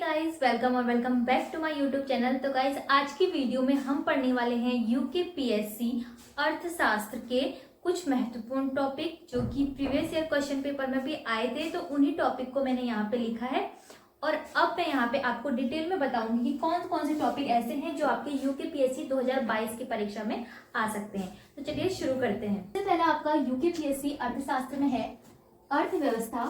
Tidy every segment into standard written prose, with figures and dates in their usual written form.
Guys, welcome और welcome back to my YouTube channel. तो guys, आज की वीडियो में हम पढ़ने वाले हैं यूकेपीएससी अर्थशास्त्र के कुछ महत्वपूर्ण टॉपिक जो कि प्रीवियस ईयर क्वेश्चन पेपर में भी आए थे। तो उन्हीं टॉपिक को मैंने यहाँ पे लिखा है और अब मैं यहाँ पे आपको डिटेल में बताऊंगी कि कौन कौन से टॉपिक ऐसे हैं जो आपके यूकेपीएससी 2022 की परीक्षा में आ सकते हैं। तो चलिए शुरू करते हैं। सबसे पहला आपका यूकेपीएससी अर्थशास्त्र में है अर्थव्यवस्था,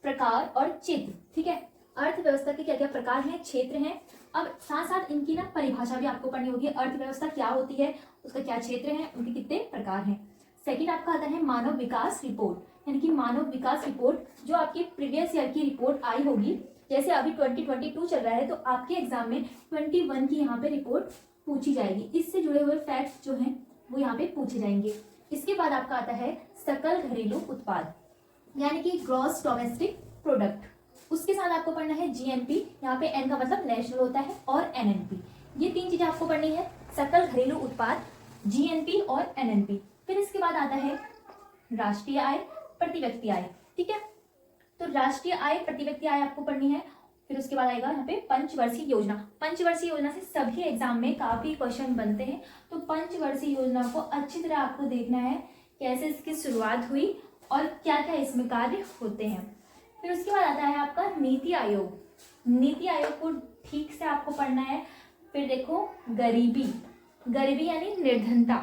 प्रकार और चित्र। ठीक है, अर्थव्यवस्था के क्या क्या प्रकार हैं, क्षेत्र हैं। अब साथ साथ इनकी ना परिभाषा भी आपको पढ़नी होगी। अर्थव्यवस्था क्या होती है, उसका क्या क्षेत्र है, उनके कितने प्रकार हैं। सेकंड आपका आता है मानव विकास रिपोर्ट, यानी कि मानव विकास रिपोर्ट जो आपकी प्रीवियस ईयर की रिपोर्ट आई होगी। जैसे अभी 2022 चल रहा है तो आपके एग्जाम में 21 की यहाँ पे रिपोर्ट पूछी जाएगी। इससे जुड़े हुए फैक्ट जो हैं वो यहाँ पे पूछे जाएंगे। इसके बाद आपका आता है सकल घरेलू उत्पाद, यानी कि ग्रॉस डोमेस्टिक प्रोडक्ट। उसके साथ आपको पढ़ना है जीएनपी, यहाँ पे एन का मतलब नेशनल होता है, और एनएनपी। ये तीन चीजें आपको पढ़नी है, सकल घरेलू उत्पाद, जीएनपी और एनएनपी। फिर इसके बाद आता है राष्ट्रीय आय, प्रति व्यक्ति आय। ठीक है, तो राष्ट्रीय आय, प्रति व्यक्ति आय आपको पढ़नी है। फिर उसके बाद आएगा यहाँ पे पंचवर्षीय योजना। पंचवर्षीय योजना से सभी एग्जाम में काफी क्वेश्चन बनते हैं, तो पंचवर्षीय योजना को अच्छी तरह आपको देखना है, कैसे इसकी शुरुआत हुई और क्या क्या इसमें कार्य होते हैं। फिर उसके बाद आता है आपका नीति आयोग। नीति आयोग को ठीक से आपको पढ़ना है। फिर देखो गरीबी, गरीबी यानी निर्धनता।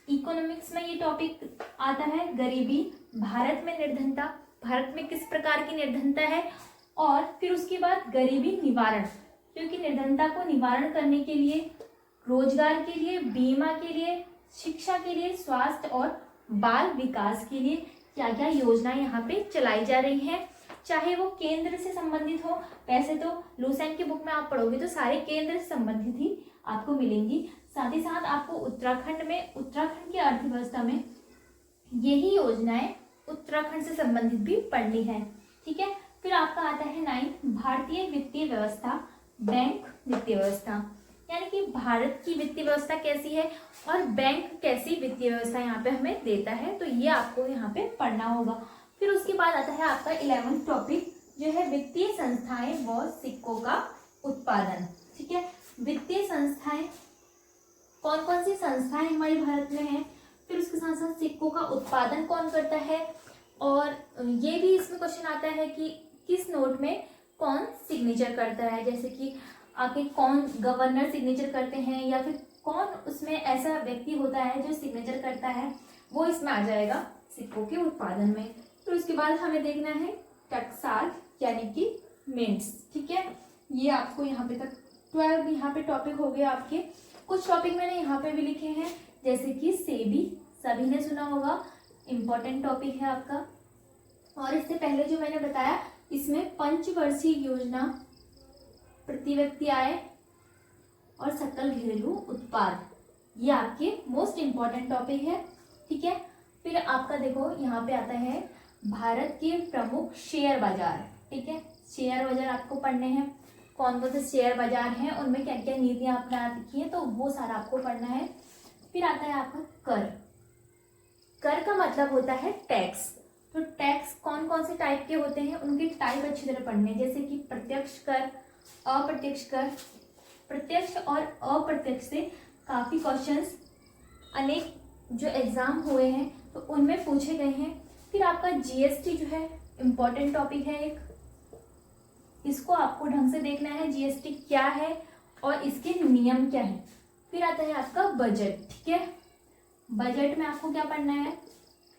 इकोनॉमिक्स में ये टॉपिक आता है, गरीबी, भारत में निर्धनता, भारत में किस प्रकार की निर्धनता है। और फिर उसके बाद गरीबी निवारण, क्योंकि निर्धनता को निवारण करने के लिए, रोजगार के लिए, बीमा के लिए, शिक्षा के लिए, स्वास्थ्य और बाल विकास के लिए क्या क्या योजनाएं यहाँ पे चलाई जा रही हैं, चाहे वो केंद्र से संबंधित हो। वैसे तो लूसेंट की बुक में आप पढ़ोगे तो सारे केंद्र से संबंधित ही आपको मिलेंगी। साथ ही साथ आपको उत्तराखंड में, उत्तराखंड की अर्थव्यवस्था में यही योजनाएं उत्तराखंड से संबंधित भी पढ़नी है। ठीक है, फिर आपका आता है 9 भारतीय वित्तीय व्यवस्था, बैंक वित्तीय व्यवस्था, यानी कि भारत की वित्तीय व्यवस्था कैसी है और बैंक कैसी वित्तीय व्यवस्था यहाँ पे हमें देता है, तो ये आपको यहाँ पे पढ़ना होगा। फिर उसके बाद आता है आपका 11th टॉपिक जो है वित्तीय संस्थाएं व सिक्कों का उत्पादन। ठीक है, वित्तीय संस्थाएं, कौन कौन सी संस्थाएं हमारे भारत में हैं। फिर उसके साथ साथ सिक्कों का उत्पादन कौन करता है, और ये भी इसमें क्वेश्चन आता है कि किस नोट में कौन सिग्नेचर करता है, जैसे कि आगे कौन गवर्नर सिग्नेचर करते हैं या फिर कौन उसमें ऐसा व्यक्ति होता है जो सिग्नेचर करता है, वो इसमें आ जाएगा सिक्कों के उत्पादन में। तो उसके बाद हमें देखना है टकसाल, यानी कि मिंट्स। ठीक है, ये आपको यहाँ पे तक 12 यहाँ पे टॉपिक हो गए आपके। कुछ टॉपिक मैंने यहाँ पे भी लिखे हैं, जैसे कि सेबी, सभी ने सुना होगा, इम्पोर्टेंट टॉपिक है आपका। और इससे पहले जो मैंने बताया, इसमें पंचवर्षीय योजना, प्रति व्यक्ति आय और सकल घरेलू उत्पाद, ये आपके मोस्ट इम्पॉर्टेंट टॉपिक है। ठीक है, फिर आपका देखो यहाँ पे आता है भारत के प्रमुख शेयर बाजार। ठीक है, शेयर बाजार आपको पढ़ने हैं, कौन कौन से शेयर बाजार हैं, उनमें क्या क्या नीतियां अपना रखी है, तो वो सारा आपको पढ़ना है। फिर आता है आपका कर। कर का मतलब होता है टैक्स। तो टैक्स कौन कौन से टाइप के होते हैं, उनके टाइप अच्छी तरह पढ़ने, जैसे कि प्रत्यक्ष कर, अप्रत्यक्ष कर। प्रत्यक्ष और अप्रत्यक्ष से काफी क्वेश्चंस अनेक जो एग्जाम हुए हैं तो उनमें पूछे गए हैं। फिर आपका जीएसटी जो है इम्पोर्टेंट टॉपिक है एक, इसको आपको ढंग से देखना है, जीएसटी क्या है और इसके नियम क्या है। फिर आता है आपका बजट। ठीक है, बजट में आपको क्या पढ़ना है,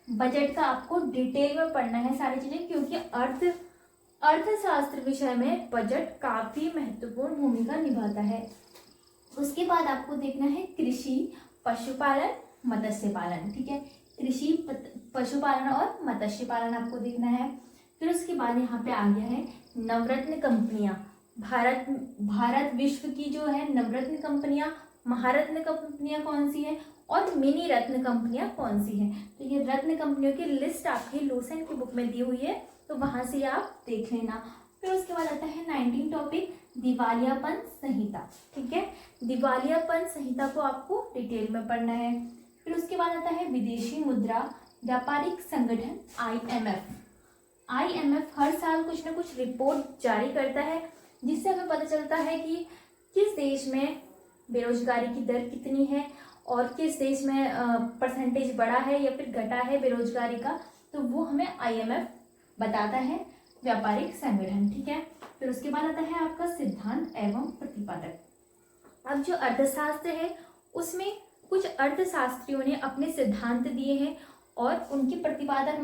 बजट का आपको डिटेल में पढ़ना है सारी चीजें, क्योंकि अर्थशास्त्र विषय में बजट काफी महत्वपूर्ण भूमिका निभाता है। उसके बाद आपको देखना है कृषि, पशुपालन, मत्स्य पालन। ठीक है, कृषि, पशुपालन और मत्स्य पालन आपको देखना है। फिर उसके बाद यहाँ पे आ गया है नवरत्न कंपनियां। भारत विश्व की जो है नवरत्न कंपनियां, महारत्न कंपनियां कौन सी है और मिनी रत्न कंपनियां कौन सी हैं। तो ये रत्न कंपनियों की लिस्ट आपकी लूसेंट की बुक में दी हुई है, तो वहां से आप देख लेना। फिर उसके बाद आता है 19 टॉपिक दिवालियापन संहिता। ठीक है, दिवालियापन संहिता को आपको डिटेल में पढ़ना है। फिर उसके बाद आता है विदेशी मुद्रा व्यापारिक संगठन, आईएमएफ। आईएमएफ हर साल कुछ ना कुछ रिपोर्ट जारी करता है, जिससे हमें पता चलता है कि किस देश में बेरोजगारी की दर कितनी है और किस देश में परसेंटेज बढ़ा है या फिर घटा है बेरोजगारी का, तो वो हमें IMF बताता है, व्यापारिक संगठन। ठीक है, फिर उसके बाद आता है आपका सिद्धांत एवं प्रतिपादक। अब जो अर्थशास्त्र है उसमें कुछ अर्थशास्त्रियों ने अपने सिद्धांत दिए हैं और उनकी प्रतिपादक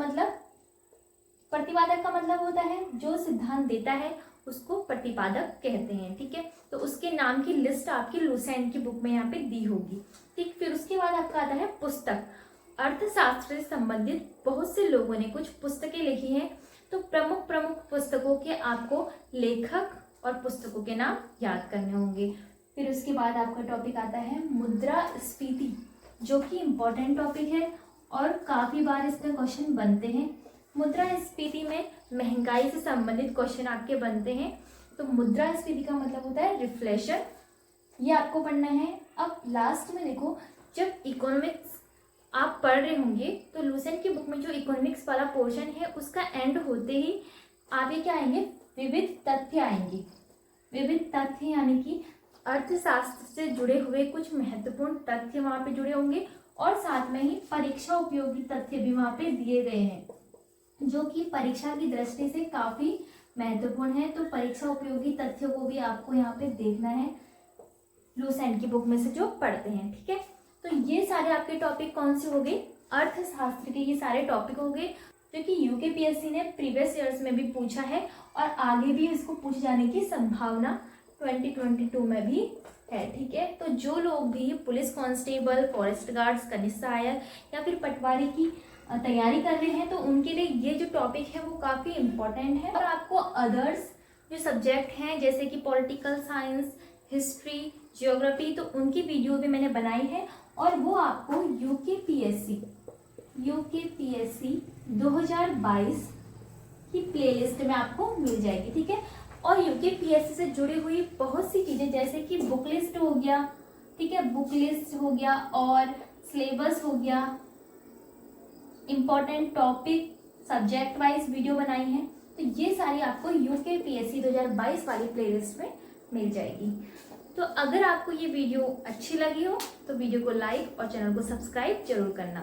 का मतलब होता है जो सिद्धांत देता है उसको प्रतिपादक कहते हैं। ठीक है, तो उसके नाम की लिस्ट आपकी लुसेंट की बुक में यहाँ पे दी होगी। ठीक, फिर उसके बाद आपका आता है पुस्तक। अर्थशास्त्र से संबंधित बहुत से लोगों ने कुछ पुस्तकें लिखी हैं, तो प्रमुख पुस्तकों के आपको लेखक और पुस्तकों के नाम याद करने होंगे। फिर उसके बाद आपका टॉपिक आता है मुद्रास्फीति, जो कि इम्पोर्टेंट टॉपिक है और काफी बार इसमें क्वेश्चन बनते हैं। मुद्रास्फीति में महंगाई से संबंधित क्वेश्चन आपके बनते हैं। तो मुद्रास्फीति का मतलब होता है रिफ्लेशन, ये आपको पढ़ना है। अब लास्ट में देखो, जब इकोनॉमिक्स आप पढ़ रहे होंगे तो लुसेंट की बुक में जो इकोनॉमिक्स वाला पोर्शन है उसका एंड होते ही आगे क्या आएंगे, विविध तथ्य आएंगे। विविध तथ्य यानी कि अर्थशास्त्र से जुड़े हुए कुछ महत्वपूर्ण तथ्य वहां पे जुड़े होंगे और साथ में ही परीक्षा उपयोगी तथ्य भी वहां पे दिए गए हैं, जो कि परीक्षा की दृष्टि से काफी महत्वपूर्ण है। तो परीक्षा उपयोगी तथ्यों को भी आपको यहाँ पे देखना है लुसेंट की बुक में से जो पढ़ते हैं। ठीक है, तो ये सारे आपके टॉपिक कौन से हो गए, अर्थशास्त्र के ये सारे टॉपिक हो गए, जो कि UKPSC ने प्रीवियस ईयर्स में भी पूछा है और आगे भी इसको पूछे जाने की संभावना 2022 में भी है। ठीक है, तो जो लोग भी पुलिस कांस्टेबल, फॉरेस्ट गार्ड्स, कनिष्ठ सहायक या फिर पटवारी की तैयारी कर रहे हैं तो उनके लिए ये जो टॉपिक है वो काफ़ी इम्पोर्टेंट है। और आपको अदर्स जो सब्जेक्ट हैं जैसे कि पॉलिटिकल साइंस, हिस्ट्री, ज्योग्राफी, तो उनकी वीडियो भी मैंने बनाई है और वो आपको UKPSC 2022 की प्लेलिस्ट में आपको मिल जाएगी। ठीक है, और UKPSC से जुड़ी हुई बहुत सी चीज़ें जैसे कि बुक लिस्ट हो गया, ठीक है, बुक लिस्ट हो गया और सिलेबस हो गया, important topic subject wise video बनाई है, तो ये सारी आपको UKPSC 2022 वाली प्लेलिस्ट में मिल जाएगी। तो अगर आपको ये वीडियो अच्छी लगी हो तो वीडियो को लाइक और चैनल को सब्सक्राइब जरूर करना।